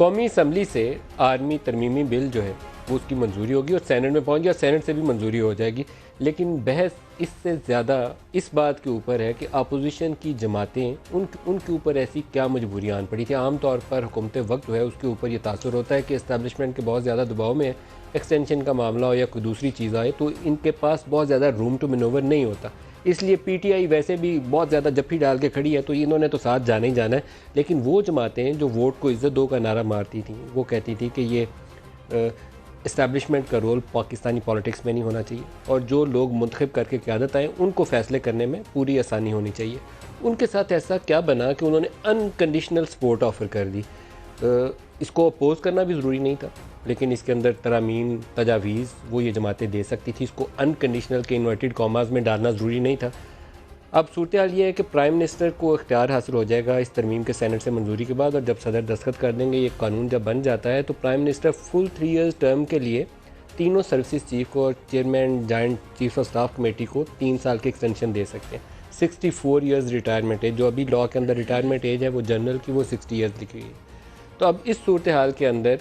कौमी असम्बली से army तरमीमी bill जो है वो उसकी मंजूरी होगी और सेनेट में पहुंच गया, सेनेट से भी मंजूरी हो जाएगी। लेकिन बहस इससे ज़्यादा इस बात के ऊपर है कि अपोजिशन की जमातें उनके ऊपर ऐसी क्या मजबूरियाँ आन पड़ी थी। आम तौर पर हुकूमत वक्त जो है उसके ऊपर ये तासुर होता है कि इस्टेब्लिशमेंट के बहुत ज़्यादा दबाव में एक्सटेंशन का मामला हो या कोई दूसरी चीज़ आए तो इनके पास बहुत ज़्यादा रूम टू मैनूवर नहीं होता। इसलिए पीटीआई वैसे भी बहुत ज़्यादा जफ्फी डाल के खड़ी है, तो इन्होंने तो साथ जाना ही जाना है। लेकिन वो जमातें जो वोट को इज़्ज़त दो का नारा मारती थी, वो कहती थी कि ये इस्टेब्लिशमेंट का रोल पाकिस्तानी पॉलिटिक्स में नहीं होना चाहिए और जो लोग मुंतखब करके क़यादत आए उनको फ़ैसले करने में पूरी आसानी होनी चाहिए। उनके साथ ऐसा क्या बना कि उन्होंने अनकंडीशनल सपोर्ट ऑफ़र कर दी। इसको अपोज़ करना भी ज़रूरी नहीं था, लेकिन इसके अंदर तरामीम तजावीज़ वो ये जमातें दे सकती थी। इसको अनकंडीशनल के इन्वर्टेड कॉमास में डालना ज़रूरी नहीं था। अब सूरत हाल ये है कि प्राइम मिनिस्टर को इख्तियार हासिल हो जाएगा इस तरमीम के सेनेट से मंजूरी के बाद, और जब सदर दस्तखत कर देंगे, ये कानून जब बन जाता है तो prime minister full 3 years term के लिए तीनों सर्विसेज चीफ को और chairman joint chief of staff committee को 3 साल की एक्सटेंशन दे सकते हैं। 64 ईयर्स रिटायरमेंट एज, जो अभी लॉ के अंदर रिटायरमेंट एज है वो जनरल की, वो 60 ईयर्स लिखी हुई है। तो अब इस सूरत हाल के अंदर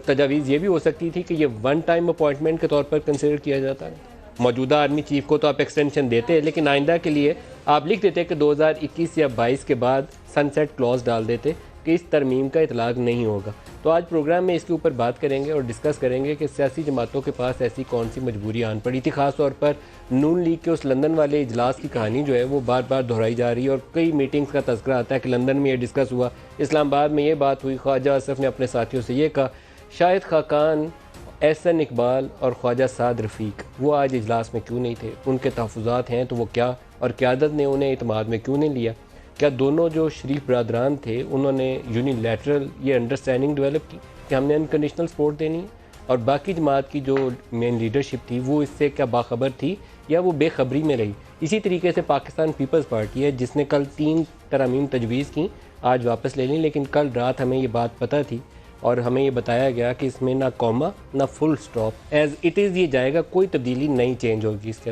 तजावीज़ ये भी हो सकती थी कि ये वन टाइम अपॉइंटमेंट के तौर पर कंसिडर किया जाता है। मौजूदा आर्मी चीफ को तो आप एक्सटेंशन देते हैं, लेकिन आइंदा के लिए आप लिख देते कि 2021 या 22 के बाद सनसेट क्लॉज डाल देते कि इस तरमीम का इतलाक नहीं होगा। तो आज प्रोग्राम में इसके ऊपर बात करेंगे और डिस्कस करेंगे कि सियासी जमातों के पास ऐसी कौन सी मजबूरी आन पड़ी थी। ख़ास तौर पर नून लीग के उस लंदन वाले इजलास की कहानी जो है वो बार बार दोहराई जा रही है और कई मीटिंग्स का तज़किरा आता है कि लंदन में ये डिस्कस हुआ, इस्लामाबाद में ये बात हुई। ख्वाजा असफ ने अपने साथियों से ये कहा, शाहिद खाकान, एहसन इकबाल और ख्वाजा साद रफ़ीक वो आज इजलास में क्यों नहीं थे? उनके तहफ़्फ़ुज़ात हैं तो वो क्या, और क़यादत ने उन्हें इत्मीनान में क्यों नहीं लिया? क्या दोनों जो शरीफ बरदरान थे उन्होंने यूनिलैटरल ये अंडरस्टैंडिंग डेवलप की कि हमने अनकंडीशनल सपोर्ट देनी है, और बाकी जमात की जो मेन लीडरशिप थी वो इससे क्या बाखबर थी या वो बेखबरी में रही? इसी तरीके से पाकिस्तान पीपल्स पार्टी है जिसने कल 3 तरमीम तजवीज़ की, आज वापस ले ली, लेकिन कल रात हमें ये बात पता थी और हमें ये बताया गया कि इसमें ना कॉमा ना full stop, as it is ये जाएगा, कोई तब्दीली नहीं चेंज होगी इसके।